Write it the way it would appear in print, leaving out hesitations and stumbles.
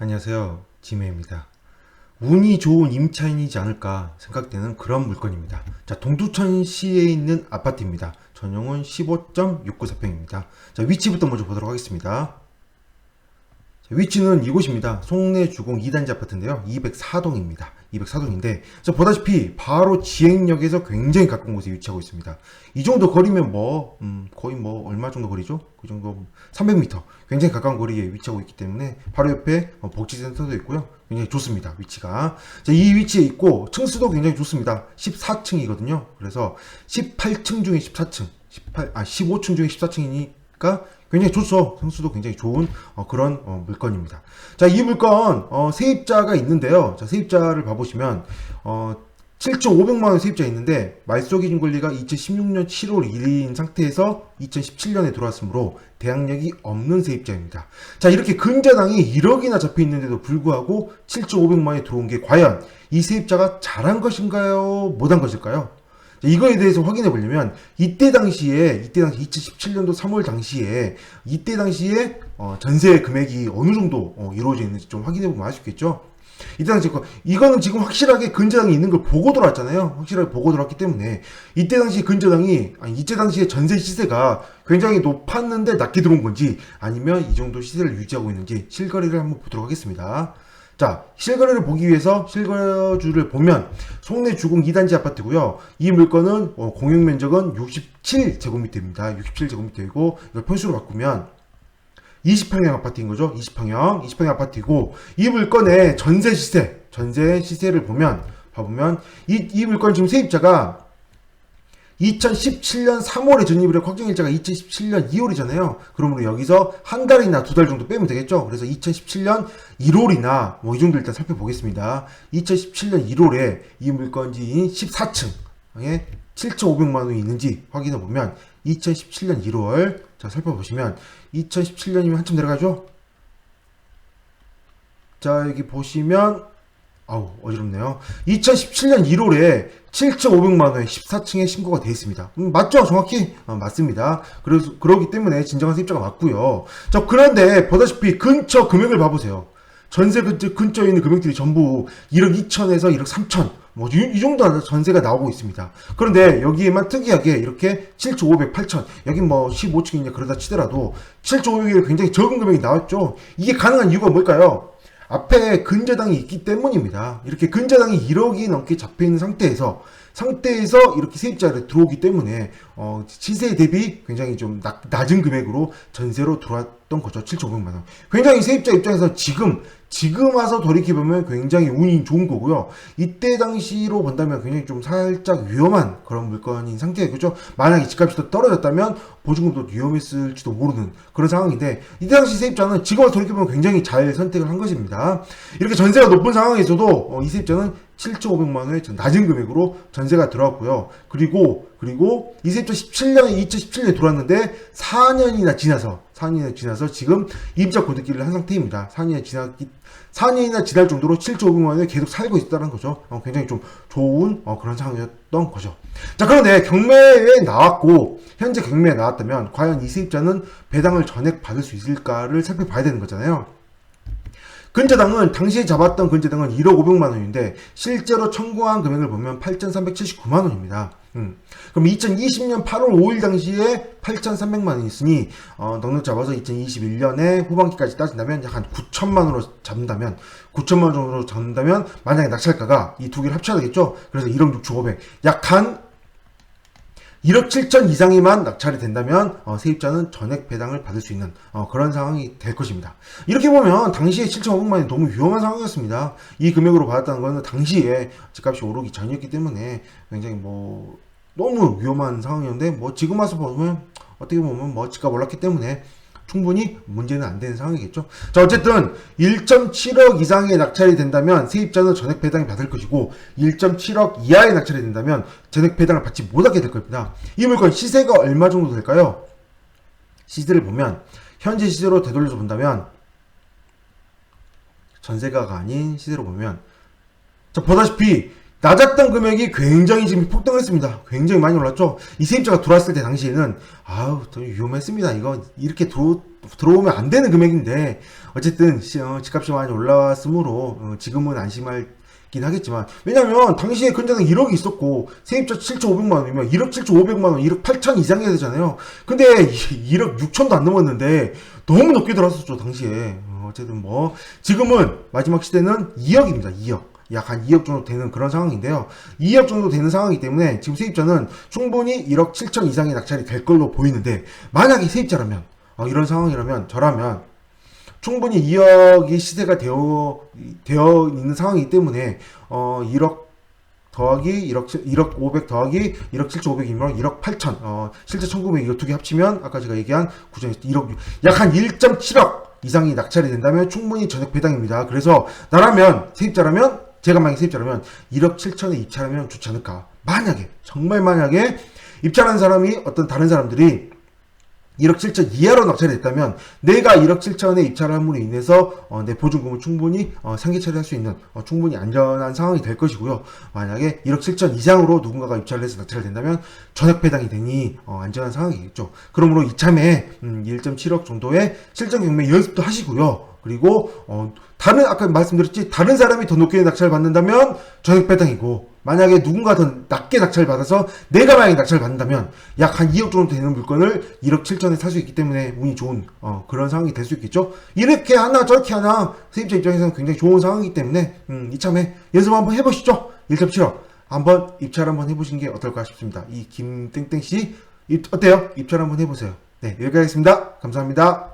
안녕하세요. 지메입니다. 운이 좋은 임차인이지 않을까 생각되는 그런 물건입니다. 자, 동두천시에 있는 아파트입니다. 전용은 15.694평입니다. 자, 위치부터 먼저 보도록 하겠습니다. 자, 위치는 이곳입니다. 송내주공 2단지 아파트인데요. 204동입니다. 204동인데, 자, 보다시피 바로 지행역에서 굉장히 가까운 곳에 위치하고 있습니다. 이 정도 거리면 거의 얼마 정도 거리죠? 그 정도 300m. 굉장히 가까운 거리에 위치하고 있기 때문에 바로 옆에 복지센터도 있고요. 굉장히 좋습니다. 위치가. 자, 이 위치에 있고 층수도 굉장히 좋습니다. 14층이거든요. 그래서 18층 중에 14층, 15층 중에 14층이니까 굉장히 좋죠. 층수도 굉장히 좋은 그런 물건입니다. 자, 이 물건 세입자가 있는데요. 자, 세입자를 봐보시면 7,500만원 세입자 있는데 말소 기준 권리가 2016년 7월 1일인 상태에서 2017년에 들어왔으므로 대항력이 없는 세입자입니다. 자, 이렇게 근저당이 1억이나 잡혀 있는데도 불구하고 7,500만원에 들어온 게 과연 이 세입자가 잘한 것인가요? 못한 것일까요? 자, 이거에 대해서 확인해 보려면 이때 당시에 2017년도 3월 당시에 전세 금액이 어느 정도 이루어져 있는지 좀 확인해 보면 알 수 있겠죠. 이때 당시 이거는 지금 확실하게 근저당이 있는 걸 보고 들어왔잖아요. 확실하게 보고 들어왔기 때문에 이때 당시에 전세 시세가 굉장히 높았는데 낮게 들어온 건지 아니면 이 정도 시세를 유지하고 있는지 실거래를 한번 보도록 하겠습니다. 자, 실거래를 보기 위해서 실거주를 보면 송내주공 2단지 아파트고요. 이 물건은 공용 면적은 67제곱미터입니다. 67제곱미터이고 이걸 평수로 바꾸면 20평형 아파트인 거죠. 20평형 아파트이고 이 물건의 전세 시세를 봐보면 이 물건 지금 세입자가 2017년 3월에 전입을 해 확정일자가 2017년 2월이잖아요. 그러므로 여기서 한 달이나 두 달 정도 빼면 되겠죠. 그래서 2017년 1월이나 이 정도 일단 살펴보겠습니다. 2017년 1월에 이 물건지인 14층에 7,500만원이 있는지 확인해보면 2017년 1월 자 살펴보시면 2017년이면 한참 내려가죠. 자, 여기 보시면 어지럽네요. 2017년 1월에 7,500만원에 14층에 신고가 되어 있습니다. 맞죠? 정확히? 맞습니다. 그러기 때문에 진정한 세입자가 맞고요. 자, 그런데 보다시피 근처 금액을 봐보세요. 전세 근처에 있는 금액들이 전부 1억 2천에서 1억 3천 이 정도 전세가 나오고 있습니다. 그런데 여기에만 특이하게 이렇게 7,500, 8천 여기 15층이냐 그러다 치더라도 7,500이 굉장히 적은 금액이 나왔죠. 이게 가능한 이유가 뭘까요? 앞에 근저당이 있기 때문입니다. 이렇게 근저당이 1억이 넘게 잡혀있는 상태에서 이렇게 세입자를 들어오기 때문에 시세 대비 굉장히 좀 낮은 금액으로 전세로 들어왔던 거죠. 7,500만원. 굉장히 세입자 입장에서 지금 와서 돌이켜보면 굉장히 운이 좋은 거고요. 이때 당시로 본다면 굉장히 좀 살짝 위험한 그런 물건인 상태예요. 그죠? 만약에 집값이 더 떨어졌다면 보증금도 위험했을지도 모르는 그런 상황인데 이때 당시 세입자는 지금 와서 돌이켜보면 굉장히 잘 선택을 한 것입니다. 이렇게 전세가 높은 상황에서도 이 세입자는 7,500만원의 낮은 금액으로 전세가 들어왔고요. 그리고 이 세입자 2017년에 들어왔는데 4년이나 지나서 지금 임차 고득기를 한 상태입니다. 4년이나 지날 정도로 7,500만원에 계속 살고 있다는 거죠. 굉장히 좀 좋은 그런 상황이었던 거죠. 자, 그런데 현재 경매에 나왔다면 과연 이 세입자는 배당을 전액 받을 수 있을까를 살펴봐야 되는 거잖아요. 근저당은 당시에 잡았던 근저당은 1억 500만원인데 실제로 청구한 금액을 보면 8,379만원입니다. 그럼 2020년 8월 5일 당시에 8,300만원이 있으니 넉넉 잡아서 2021년에 후반기까지 따진다면 약 한 9천만원으로 잡는다면 만약에 낙찰가가 이 두 개를 합쳐야 되겠죠. 그래서 1억 6,500 약 한 1억 7천 이상이만 낙찰이 된다면 세입자는 전액 배당을 받을 수 있는 그런 상황이 될 것입니다. 이렇게 보면 당시에 7,500만원이 너무 위험한 상황이었습니다. 이 금액으로 받았다는 것은 당시에 집값이 오르기 전이었기 때문에 굉장히 너무 위험한 상황이었는데 지금 와서 보면 어떻게 보면 집값 올랐기 때문에 충분히 문제는 안 되는 상황이겠죠. 자, 어쨌든 1.7억 이상의 낙찰이 된다면 세입자는 전액 배당을 받을 것이고 1.7억 이하의 낙찰이 된다면 전액 배당을 받지 못하게 될 겁니다. 이 물건 시세가 얼마 정도 될까요? 시세를 보면 현재 시세로 되돌려서 본다면 전세가가 아닌 시세로 보면 자, 보다시피 낮았던 금액이 굉장히 지금 폭등했습니다. 굉장히 많이 올랐죠. 이 세입자가 들어왔을 때 당시에는 아우 더 위험했습니다. 이거 이렇게 들어오면 안 되는 금액인데 어쨌든 집값이 많이 올라왔으므로 지금은 안심할긴 하겠지만, 왜냐면 당시에 근저당 1억이 있었고 세입자 7,500만 원이면 1억 7,500만 원, 1억 8천 이상 해야 되잖아요. 근데 1억 6천도 안 넘었는데 너무 높게 들어왔었죠 당시에. 어쨌든 뭐 지금은 마지막 시대는 2억입니다. 2억. 약 한 2억 정도 되는 그런 상황인데요. 2억 정도 되는 상황이기 때문에 지금 세입자는 충분히 1억 7천 이상의 낙찰이 될 걸로 보이는데, 만약에 세입자라면 이런 상황이라면 저라면 충분히 2억이 시세가 되어 있는 상황이기 때문에 1억 더하기 1억 500 더하기 1억 7,500이면 1억 8천, 실제 1,900 이거 두 개 합치면 아까 제가 얘기한 구정에서 1억, 약 한 1.7억 이상이 낙찰이 된다면 충분히 전액 배당입니다. 그래서 나라면, 세입자라면, 제가 만약에 세입자라면 1억 7천에 입찰하면 좋지 않을까. 만약에, 정말 만약에 입찰한 사람이 어떤 다른 사람들이 1억 7천 이하로 낙찰이 됐다면 내가 1억 7천에 입찰을 함으로 인해서 내 보증금을 충분히 상계 처리할 수 있는 충분히 안전한 상황이 될 것이고요. 만약에 1억 7천 이상으로 누군가가 입찰을 해서 낙찰이 된다면 전액 배당이 되니 안전한 상황이겠죠. 그러므로 이참에 1.7억 정도의 실전 경매 연습도 하시고요. 그리고 아까 말씀드렸지, 다른 사람이 더 높게 낙찰을 받는다면 전액 배당이고, 만약에 누군가 더 낮게 낙찰을 받아서 내가 만약에 낙찰을 받는다면 약 한 2억 정도 되는 물건을 1억 7천에 살 수 있기 때문에 운이 좋은 그런 상황이 될 수 있겠죠. 이렇게 하나 저렇게 하나 세입자 입장에서는 굉장히 좋은 상황이기 때문에 이참에 연습 한번 해보시죠. 1.7억 한번 입찰 한번 해보시는 게 어떨까 싶습니다. 이 김땡땡씨 어때요? 입찰 한번 해보세요. 네, 여기까지 하겠습니다. 감사합니다.